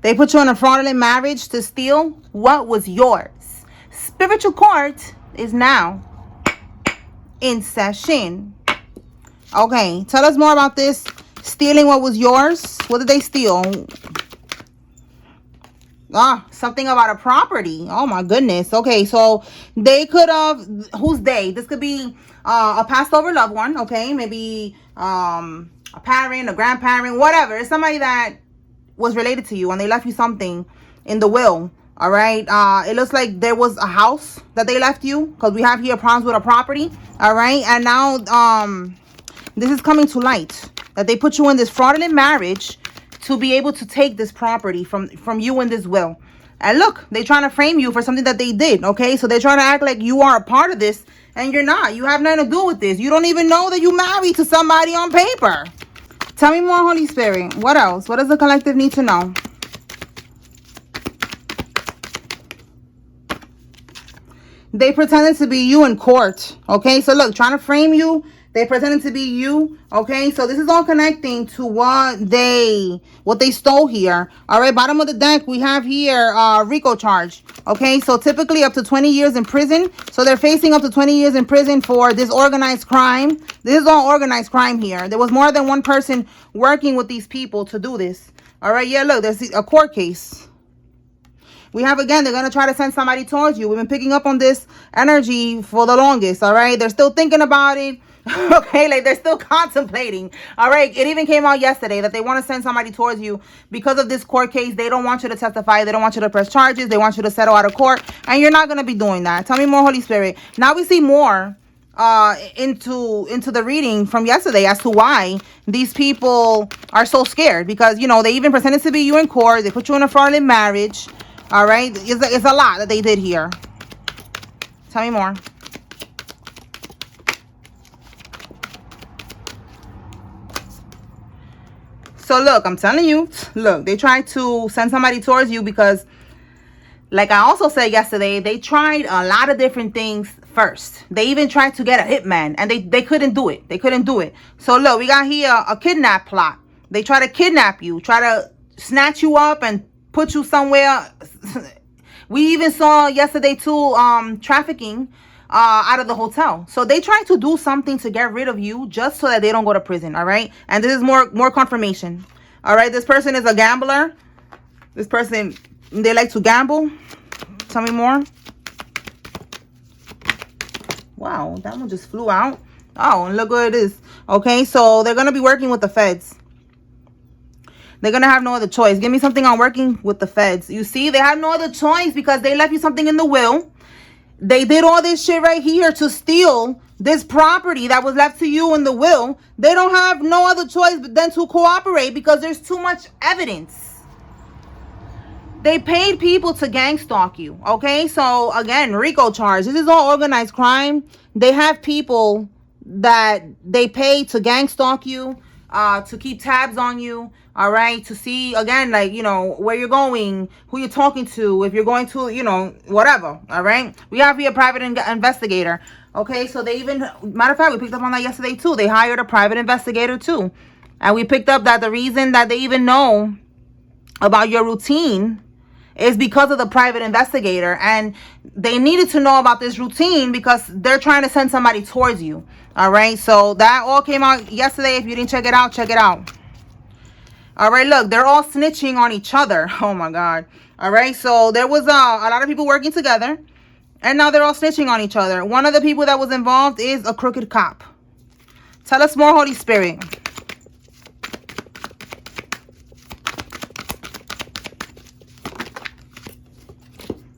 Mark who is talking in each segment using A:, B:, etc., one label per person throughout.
A: They put you in a fraudulent marriage to steal what was yours. Spiritual court is now in session. Okay, tell us more about this. Stealing what was yours. What did they steal? Something about a property. Oh my goodness. Okay, so they could have, who's they? This could be a passed over loved one, okay? Maybe a parent, a grandparent, whatever. It's somebody that was related to you and they left you something in the will. All right, it looks like there was a house that they left you, because we have here problems with a property. All right, and now this is coming to light that they put you in this fraudulent marriage to be able to take this property from you in this will. And look, they're trying to frame you for something that they did. Okay, so they're trying to act like you are a part of this, and you're not. You have nothing to do with this. You don't even know that you married to somebody on paper. Tell me more, Holy Spirit. What else? What does the collective need to know? They pretended to be you in court. Okay, so look, trying to frame you. They pretended to be you. Okay, so this is all connecting to what they stole here. All right, bottom of the deck, we have here RICO charge. Okay, so typically up to 20 years in prison. So they're facing up to 20 years in prison for this organized crime. This is all organized crime here. There was more than one person working with these people to do this. All right, yeah, look, there's a court case. We have, again, they're going to try to send somebody towards you. We've been picking up on this energy for the longest, all right? They're still thinking about it, okay? Like, they're still contemplating, all right? It even came out yesterday that they want to send somebody towards you because of this court case. They don't want you to testify. They don't want you to press charges. They want you to settle out of court, and you're not going to be doing that. Tell me more, Holy Spirit. Now we see more into the reading from yesterday as to why these people are so scared, because, you know, they even pretended to be you in court. They put you in a fraudulent marriage. All right, it's a lot that they did here. Tell me more. So look, I'm telling you, look, they tried to send somebody towards you because, like I also said yesterday, they tried a lot of different things first. They even tried to get a hitman, and they couldn't do it. They couldn't do it. So look, we got here a kidnap plot. They try to kidnap you, try to snatch you up and put you somewhere. We even saw yesterday too trafficking out of the hotel. So they try to do something to get rid of you just so that they don't go to prison. All right, and this is more confirmation. All right, this person is a gambler. This person, they like to gamble. Tell me more. Wow, that one just flew out. Oh, and look what it is. Okay, so they're gonna be working with the feds. They're going to have no other choice. Give me something on working with the feds. You see, they have no other choice because they left you something in the will. They did all this shit right here to steal this property that was left to you in the will. They don't have no other choice but than to cooperate because there's too much evidence. They paid people to gang stalk you. Okay, so again, RICO charge. This is all organized crime. They have people that they pay to gang stalk you, to keep tabs on you. All right, to see, again, like, you know, where you're going, who you're talking to, if you're going to, you know, whatever. All right, we have here a private investigator. Okay, so they even, matter of fact, we picked up on that yesterday too. They hired a private investigator too, and we picked up that the reason that they even know about your routine is because of the private investigator, and they needed to know about this routine because they're trying to send somebody towards you. All right, so that all came out yesterday. If you didn't check it out, check it out. All right, look, they're all snitching on each other. Oh my God. All right, so there was a lot of people working together, and now they're all snitching on each other. One of the people that was involved is a crooked cop. Tell us more, Holy Spirit.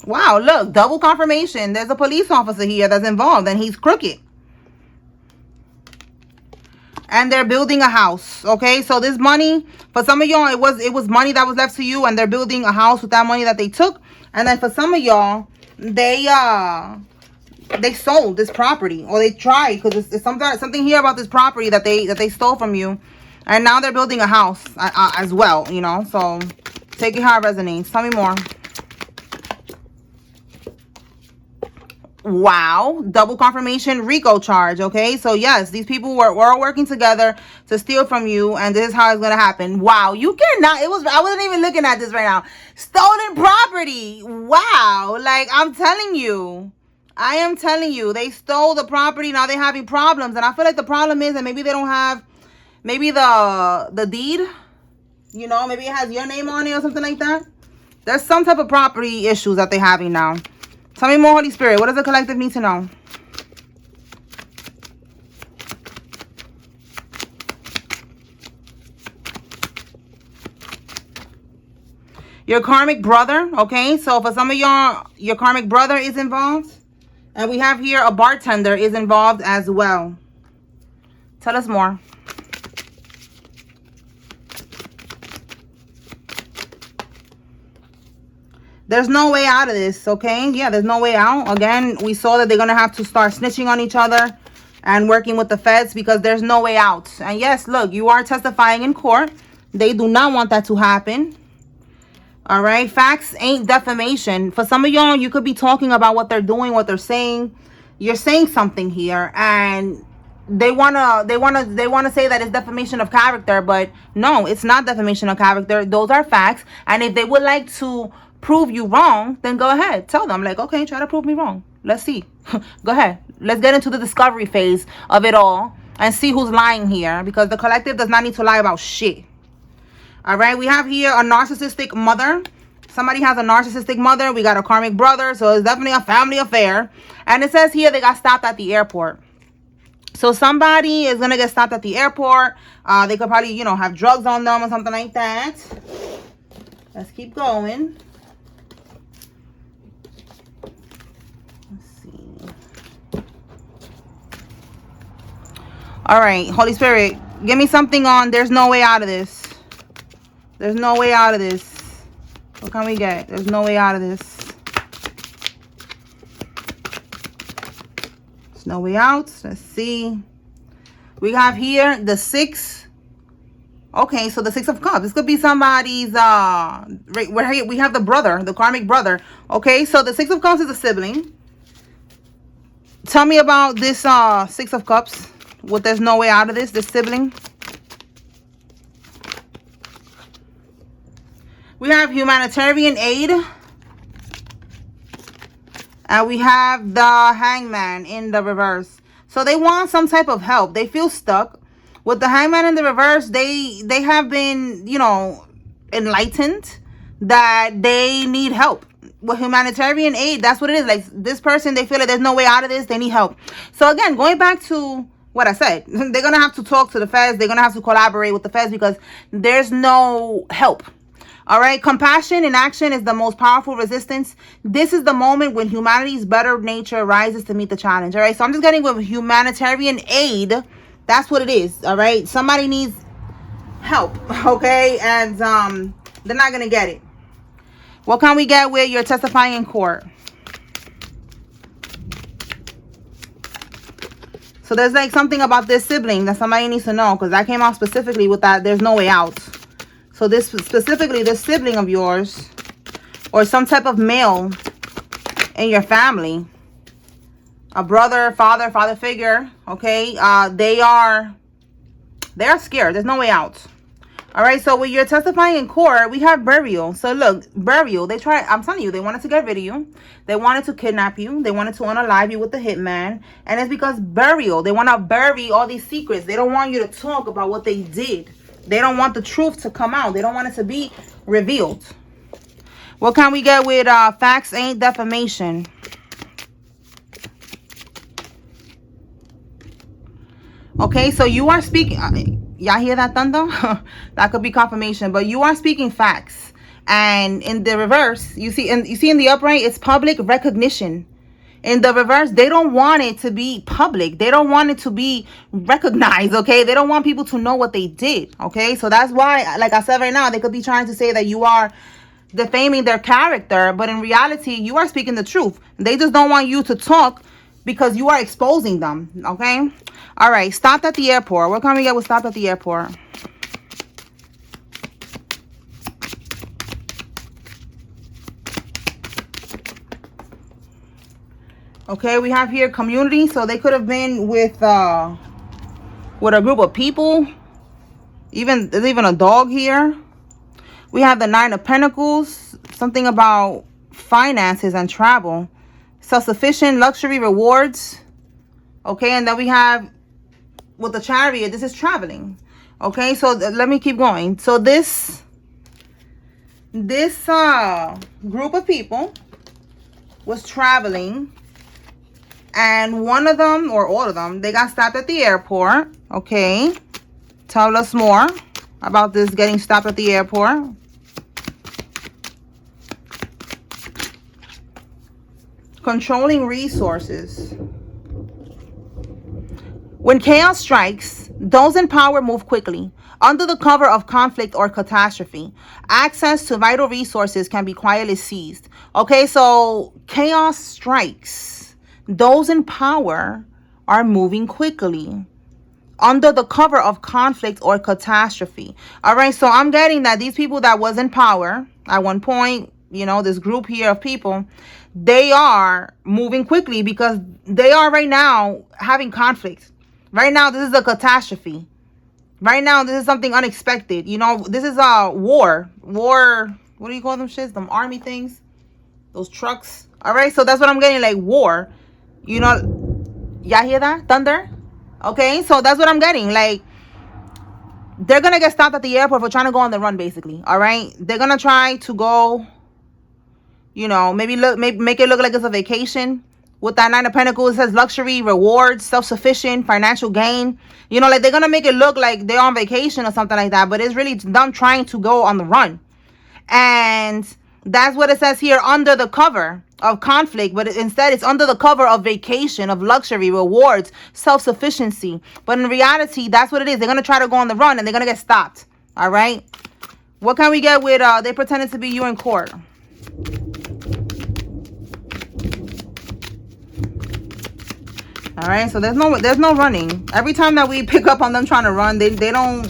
A: Wow, look, double confirmation. There's a police officer here that's involved, and he's crooked. And they're building a house. Okay, so this money, for some of y'all, it was money that was left to you, and they're building a house with that money that they took. And then for some of y'all, they sold this property, or they tried, because it's something here about this property that they stole from you, and now they're building a house as well. You know, so take it how it resonates. Tell me more. Wow. Double confirmation, RICO charge. Okay. So yes, these people were all working together to steal from you. And this is how it's going to happen. Wow. You cannot. I wasn't even looking at this right now. Stolen property. Wow. Like, I'm telling you. I am telling you. They stole the property. Now they're having problems. And I feel like the problem is that maybe they don't have, maybe the deed, you know, maybe it has your name on it or something like that. There's some type of property issues that they're having now. Tell me more, Holy Spirit. What does the collective need to know? Your karmic brother, okay? So for some of y'all, your karmic brother is involved. And we have here a bartender is involved as well. Tell us more. There's no way out of this, okay? Yeah, there's no way out. Again, we saw that they're going to have to start snitching on each other and working with the feds because there's no way out. And yes, look, you are testifying in court. They do not want that to happen. All right? Facts ain't defamation. For some of y'all, you could be talking about what they're doing, what they're saying. You're saying something here and they want to say that it's defamation of character, but no, it's not defamation of character. Those are facts. And if they would like to prove you wrong, then go ahead. Tell them, like, okay, try to prove me wrong. Let's see. Go ahead. Let's get into the discovery phase of it all and see who's lying here, because the collective does not need to lie about shit. All right, we have here a narcissistic mother. Somebody has a narcissistic mother. We got a karmic brother, so it's definitely a family affair. And it says here they got stopped at the airport. So somebody is going to get stopped at the airport. They could probably, you know, have drugs on them or something like that. Let's keep going. All right, Holy Spirit, give me something on there's no way out of this. There's no way out of this. What can we get? There's no way out of this. There's no way out. Let's see. We have here the 6. Okay, so the 6 of Cups. This could be somebody's, we have the brother, the karmic brother. Okay, so the 6 of Cups is a sibling. Tell me about this 6 of Cups. What, there's no way out of this sibling. We have humanitarian aid. And we have the Hangman in the reverse. So they want some type of help. They feel stuck. With the Hangman in the reverse, they have been, you know, enlightened that they need help. With humanitarian aid, that's what it is. Like, this person, they feel like there's no way out of this. They need help. So again, going back to what I said, they're going to have to talk to the feds. They're going to have to collaborate with the feds because there's no help. All right. Compassion in action is the most powerful resistance. This is the moment when humanity's better nature rises to meet the challenge. All right. So I'm just getting with humanitarian aid. That's what it is. All right. Somebody needs help. Okay. And they're not going to get it. What can we get with your testifying in court? So there's like something about this sibling that somebody needs to know, because that came out specifically with that there's no way out. So this specifically, this sibling of yours or some type of male in your family, a brother, father figure, okay, they are scared. There's no way out. All right, so when you're testifying in court, we have burial. So look, burial, I'm telling you, they wanted to get rid of you. They wanted to kidnap you. They wanted to unalive you with the hitman. And it's because burial, they want to bury all these secrets. They don't want you to talk about what they did. They don't want the truth to come out. They don't want it to be revealed. What can we get with facts ain't defamation? Okay, so you are speaking... Y'all hear that thunder? That could be confirmation, but you are speaking facts. And in the reverse, you see in the upright, it's public recognition. In the reverse, they don't want it to be public. They don't want it to be recognized, okay? They don't want people to know what they did, okay? So that's why, like I said right now, they could be trying to say that you are defaming their character, but in reality, you are speaking the truth. They just don't want you to talk because you are exposing them, okay? All right, stopped at the airport. What can we get with stopped at the airport? Okay, we have here community. So they could have been with a group of people. There's even a dog here. We have the Nine of Pentacles. Something about finances and travel. Self-sufficient, luxury, rewards. Okay, and then we have with the Chariot, this is traveling. Okay, so let me keep going. So this group of people was traveling, and one of them, or all of them, they got stopped at the airport. Okay, tell us more about this getting stopped at the airport. Controlling resources. When chaos strikes, those in power move quickly. Under the cover of conflict or catastrophe, access to vital resources can be quietly seized. Okay, so chaos strikes. Those in power are moving quickly. Under the cover of conflict or catastrophe. All right, so I'm getting that these people that was in power at one point, you know, this group here of people, they are moving quickly because they are right now having conflict. Right now, this is a catastrophe. Right now, this is something unexpected. You know, this is a war. War, what do you call them shits? Them army things? Those trucks. All right, so that's what I'm getting, like war. You know, y'all hear that? Thunder? Okay, so that's what I'm getting. Like, they're going to get stopped at the airport for trying to go on the run, basically. All right? They're going to try to go, you know, maybe make it look like it's a vacation. With that Nine of Pentacles, it says luxury, rewards, self-sufficient, financial gain. You know, like they're going to make it look like they're on vacation or something like that. But it's really them trying to go on the run. And that's what it says here, under the cover of conflict. But instead, it's under the cover of vacation, of luxury, rewards, self-sufficiency. But in reality, that's what it is. They're going to try to go on the run and they're going to get stopped. All right? What can we get with they pretended to be you in court? All right, so there's no running. Every time that we pick up on them trying to run, they don't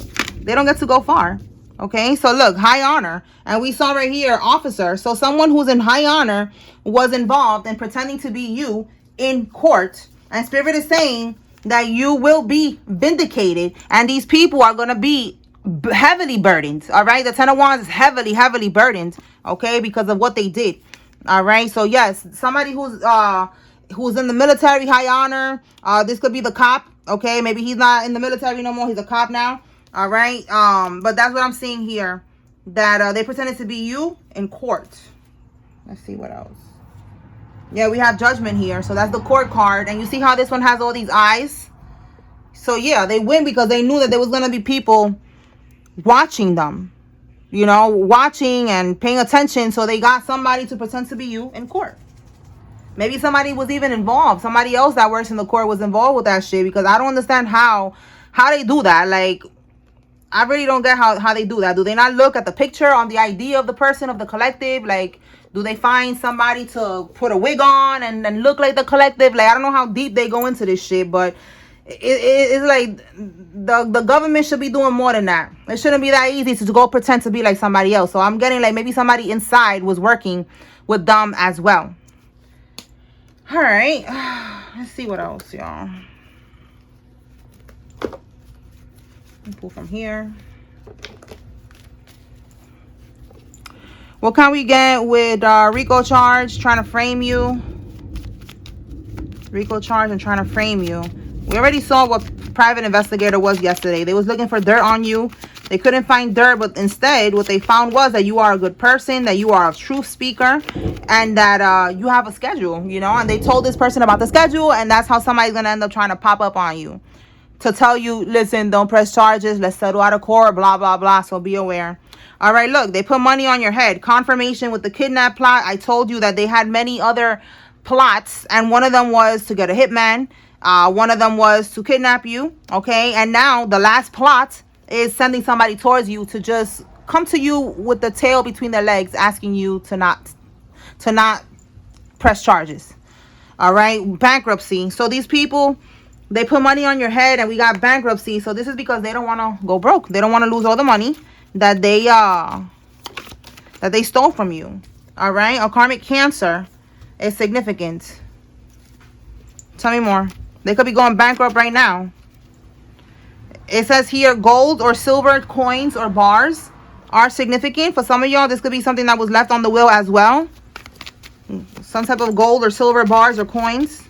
A: get to go far. Okay, so look, high honor, and we saw right here officer. So someone who's in high honor was involved in pretending to be you in court, and Spirit is saying that you will be vindicated, and these people are going to be heavily burdened. All right, the Ten of Wands is heavily burdened. Okay, because of what they did. All right, so yes, somebody who's in the military, high honor. This could be the cop. Okay, maybe he's not in the military no more. He's a cop now. All right. But that's what I'm seeing here. That they pretended to be you in court. Let's see what else. Yeah, we have judgment here. So that's the court card. And you see how this one has all these eyes? So yeah, they win because they knew that there was going to be people watching them. You know, watching and paying attention. So they got somebody to pretend to be you in court. Maybe somebody was even involved. Somebody else that works in the court was involved with that shit. Because I don't understand how they do that. Like, I really don't get how they do that. Do they not look at the picture on the ID of the person, of the collective? Like, do they find somebody to put a wig on and then look like the collective? Like, I don't know how deep they go into this shit. But it's like the government should be doing more than that. It shouldn't be that easy to go pretend to be like somebody else. So I'm getting like maybe somebody inside was working with them as well. All right, let's see what else, y'all. Pull from here. What can we get with RICO charge trying to frame you? RICO charge and trying to frame you. We already saw what private investigator was yesterday. They was looking for dirt on you. They couldn't find dirt, but instead what they found was that you are a good person, that you are a truth speaker, and that you have a schedule, you know. And they told this person about the schedule, and that's how somebody's going to end up trying to pop up on you. To tell you, listen, don't press charges, let's settle out of court, blah, blah, blah, so be aware. All right, look, they put money on your head. Confirmation with the kidnap plot. I told you that they had many other plots, and one of them was to get a hitman. One of them was to kidnap you, okay? And now the last plot is sending somebody towards you to just come to you with the tail between their legs, asking you to not press charges. All right, bankruptcy. So these people, they put money on your head, and we got bankruptcy. So this is because they don't want to go broke. They don't want to lose all the money that they stole from you. All right, a karmic cancer is significant. Tell me more. They could be going bankrupt right now. It says here gold or silver coins or bars are significant. For some of y'all, this could be something that was left on the will as well. Some type of gold or silver bars or coins.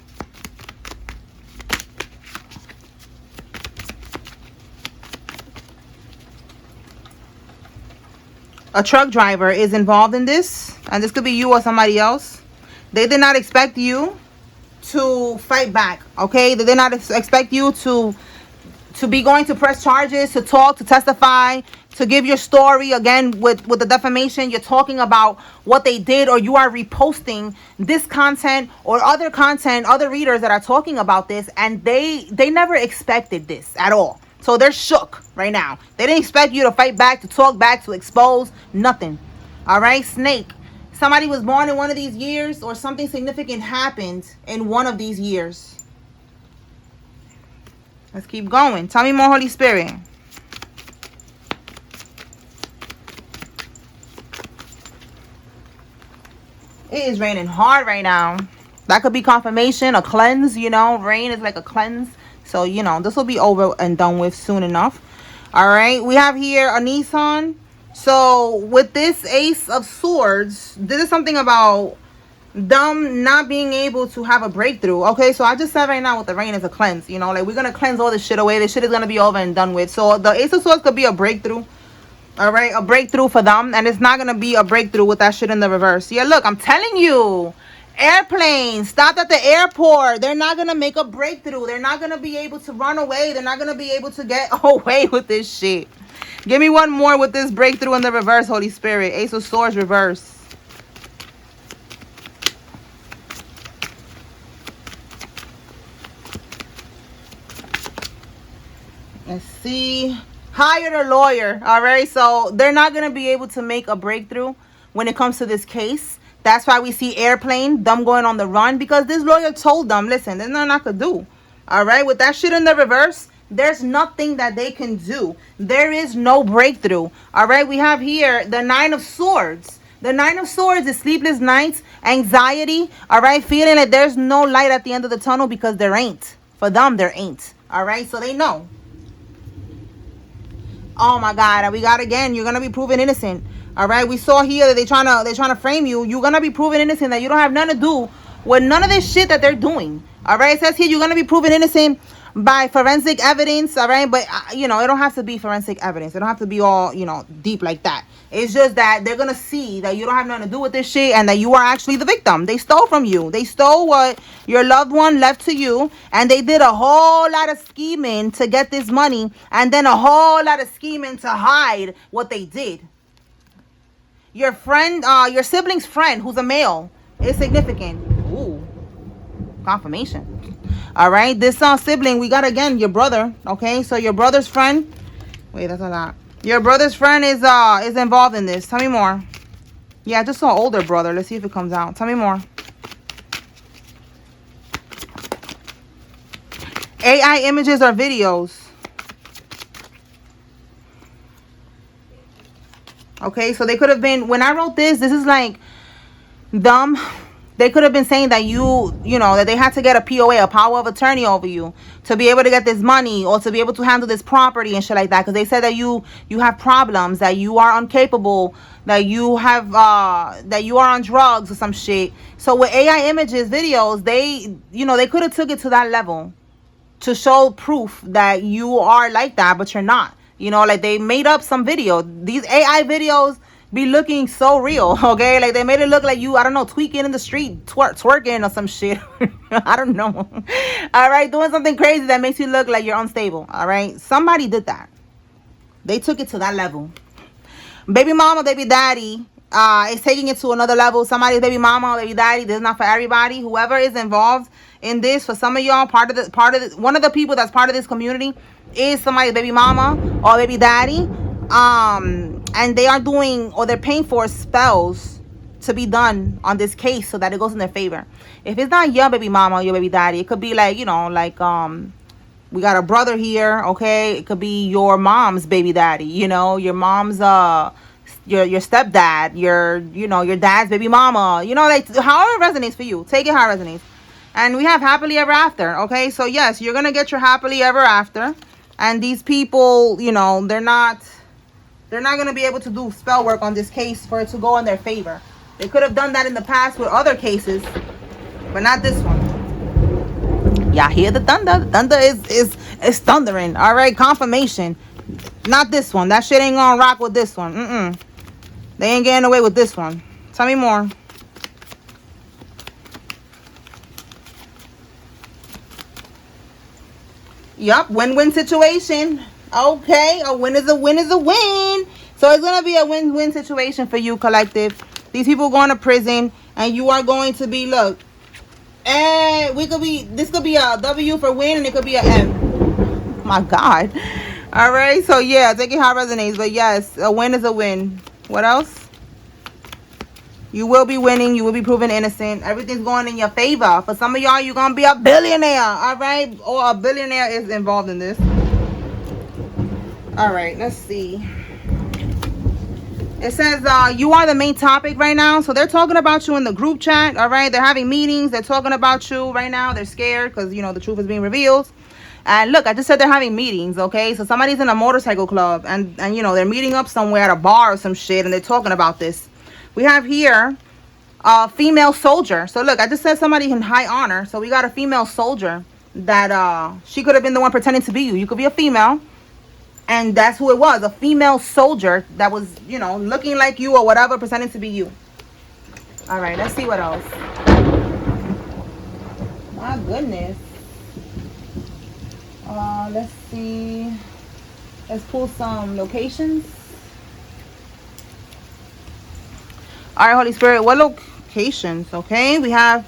A: A truck driver is involved in this, and this could be you or somebody else. They did not expect you to fight back, okay? They did not expect you to be going to press charges, to talk, to testify, to give your story. Again, with the defamation, you're talking about what they did, or you are reposting this content or other content, other readers that are talking about this, and they never expected this at all. So they're shook right now. They didn't expect you to fight back, to talk back, to expose, nothing. All right, Snake. Somebody was born in one of these years, or something significant happened in one of these years. Let's keep going. Tell me more, Holy Spirit. It is raining hard right now. That could be confirmation, a cleanse, you know. Rain is like a cleanse. So, you know, this will be over and done with soon enough. All right. We have here a Nissan. So, with this Ace of Swords, this is something about them not being able to have a breakthrough. Okay, so I just said right now with the rain is a cleanse. You know, like we're going to cleanse all this shit away. This shit is going to be over and done with. So, the Ace of Swords could be a breakthrough. All right, a breakthrough for them. And it's not going to be a breakthrough with that shit in the reverse. Yeah, look, I'm telling you. Airplanes stopped at the airport. They're not going to make a breakthrough. They're not going to be able to run away. They're not going to be able to get away with this shit. Give me one more with this breakthrough in the reverse, Holy Spirit. Ace of Swords reverse. Let's see. Hired a lawyer. All right. So they're not going to be able to make a breakthrough when it comes to this case. That's why we see airplane, them going on the run, because this lawyer told them, listen, there's nothing I could do. All right. With that shit in the reverse, there's nothing that they can do. There is no breakthrough. All right. We have here the Nine of Swords. The Nine of Swords is sleepless nights, anxiety. All right. Feeling like there's no light at the end of the tunnel, because there ain't. For them, there ain't. All right. So they know. Oh my God. We got again. You're going to be proven innocent. All right. We saw here that they're trying to frame you. You're going to be proven innocent, that you don't have nothing to do with none of this shit that they're doing. All right. It says here you're going to be proven innocent by forensic evidence. All right. But, you know, it don't have to be forensic evidence. It don't have to be all, you know, deep like that. It's just that they're going to see that you don't have nothing to do with this shit, and that you are actually the victim. They stole from you. They stole what your loved one left to you. And they did a whole lot of scheming to get this money. And then a whole lot of scheming to hide what they did. Your friend, your sibling's friend, who's a male, is significant. Ooh, confirmation. All right, this sibling, we got again your brother. Okay, so your brother's friend. Wait, that's a lot. Your brother's friend is involved in this. Tell me more. Yeah, I just saw older brother. Let's see if it comes out. Tell me more. AI images or videos. Okay, so they could have been, when I wrote this is like them. They could have been saying that you know, that they had to get a POA, a power of attorney over you, to be able to get this money, or to be able to handle this property and shit like that. Because they said that you have problems, that you are incapable, that you have that you are on drugs or some shit. So with AI images, videos, they, you know, they could have took it to that level to show proof that you are like that, but you're not. You know, like they made up some video. These AI videos be looking so real, okay? Like they made it look like you, I don't know, tweaking in the street, twerking or some shit. I don't know. All right, doing something crazy that makes you look like you're unstable. All right, somebody did that. They took it to that level. Baby mama, baby daddy is taking it to another level. Somebody's baby mama, baby daddy. This is not for everybody. Whoever is involved in this, for some of y'all, one of the people that's part of this community is somebody's baby mama or baby daddy. And they are doing, or they're paying for spells to be done on this case so that it goes in their favor. If it's not your baby mama or your baby daddy, it could be like, you know, like we got a brother here, okay? It could be your mom's baby daddy, you know, your mom's your stepdad, your, you know, your dad's baby mama, you know, like however it resonates for you. Take it how it resonates. And we have happily ever after. Okay, so yes, you're gonna get your happily ever after. And these people, you know, they're not gonna be able to do spell work on this case for it to go in their favor. They could have done that in the past with other cases, but not this one. Y'all hear the thunder? The thunder is thundering. All right, confirmation. Not this one. That shit ain't gonna rock with this one. They ain't getting away with this one. Tell me more. Yup, win-win situation. Okay, a win is a win is a win. So it's gonna be a win-win situation for you, collective. These people going to prison, and you are going to be, look, and this could be a W for win, and it could be a M. My God. All right, so yeah, take it how it resonates, but yes, a win is a win. What else? You will be winning. You will be proven innocent. Everything's going in your favor. For some of y'all, you're going to be a billionaire. All right? Or a billionaire is involved in this. All right. Let's see. It says you are the main topic right now. So they're talking about you in the group chat. All right? They're having meetings. They're talking about you right now. They're scared because, you know, the truth is being revealed. And look, I just said they're having meetings, okay? So somebody's in a motorcycle club and you know, they're meeting up somewhere at a bar or some shit, and they're talking about this. We have here a female soldier. So look, I just said somebody in high honor. So we got a female soldier that she could have been the one pretending to be you. You could be a female, and that's who it was, a female soldier that was, you know, looking like you or whatever, pretending to be you. All right, let's see what else. My goodness. Let's see. Let's pull some locations. All right, Holy Spirit, what locations? Okay, we have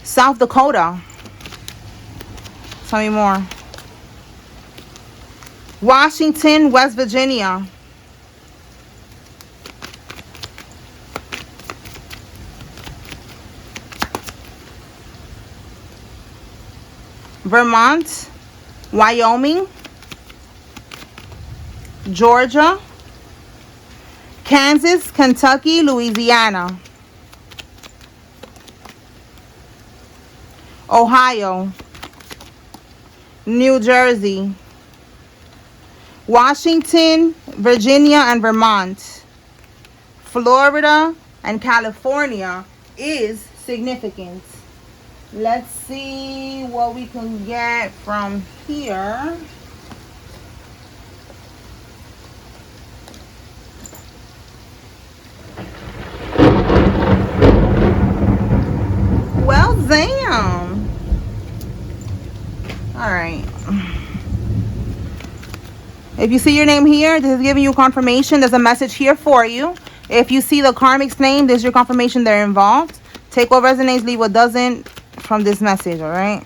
A: South Dakota. Tell me more. Washington, West Virginia. Vermont, Wyoming, Georgia, Kansas, Kentucky, Louisiana, Ohio, New Jersey, Washington, Virginia, and Vermont. Florida and California is significant. Let's see what we can get from here. Well, damn. All right. If you see your name here, this is giving you confirmation. There's a message here for you. If you see the karmic's name, this is your confirmation they're involved. Take what resonates, leave what doesn't from this message, all right?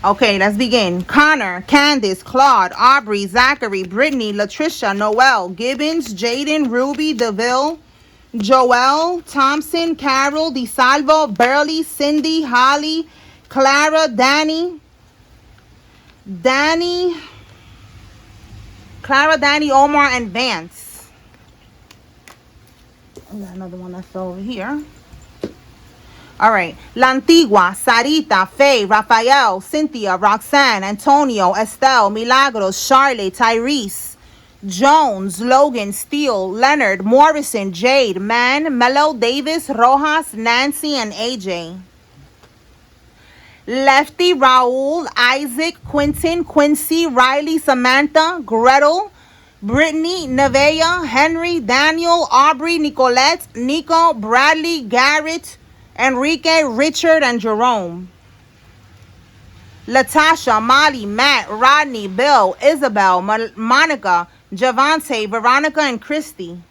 A: Okay, let's begin. Connor, Candace, Claude, Aubrey, Zachary, Brittany, Latricia, Noel, Gibbons, Jaden, Ruby, DeVille, Joelle, Thompson, Carol, DeSalvo, Burley, Cindy, Holly, Clara, Danny, Omar, and Vance. I got another one that's over here. All right. La Antigua, Sarita, Faye, Rafael, Cynthia, Roxanne, Antonio, Estelle, Milagros, Charlotte, Tyrese, Jones, Logan, Steele, Leonard, Morrison, Jade, Man, Mello, Davis, Rojas, Nancy, and AJ. Lefty, Raul, Isaac, Quentin, Quincy, Riley, Samantha, Gretel, Brittany, Nevaeh, Henry, Daniel, Aubrey, Nicolette, Nico, Bradley, Garrett, Enrique, Richard, and Jerome. Latasha, Molly, Matt, Rodney, Bill, Isabel, Monica, Javante, Veronica, and Christy.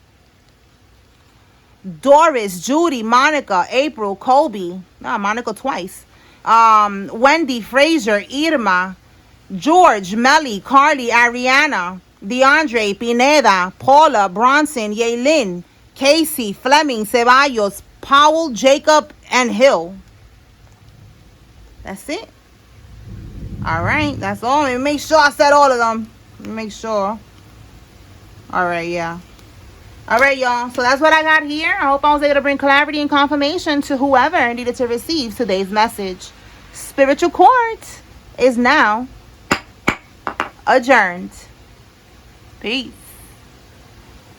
A: Doris, Judy, Monica, April, Colby. Monica twice. Wendy, Fraser, Irma, George, Melly, Carly, Ariana, DeAndre, Pineda, Paula, Bronson, Yaylin, Casey, Fleming, Ceballos, Powell, Jacob, and Hill. That's it. All right, that's all. Let me make sure I said all of them. Let me make sure. All right, yeah. All right, y'all. So that's what I got here. I hope I was able to bring clarity and confirmation to whoever needed to receive today's message. Spiritual court is now adjourned. Peace.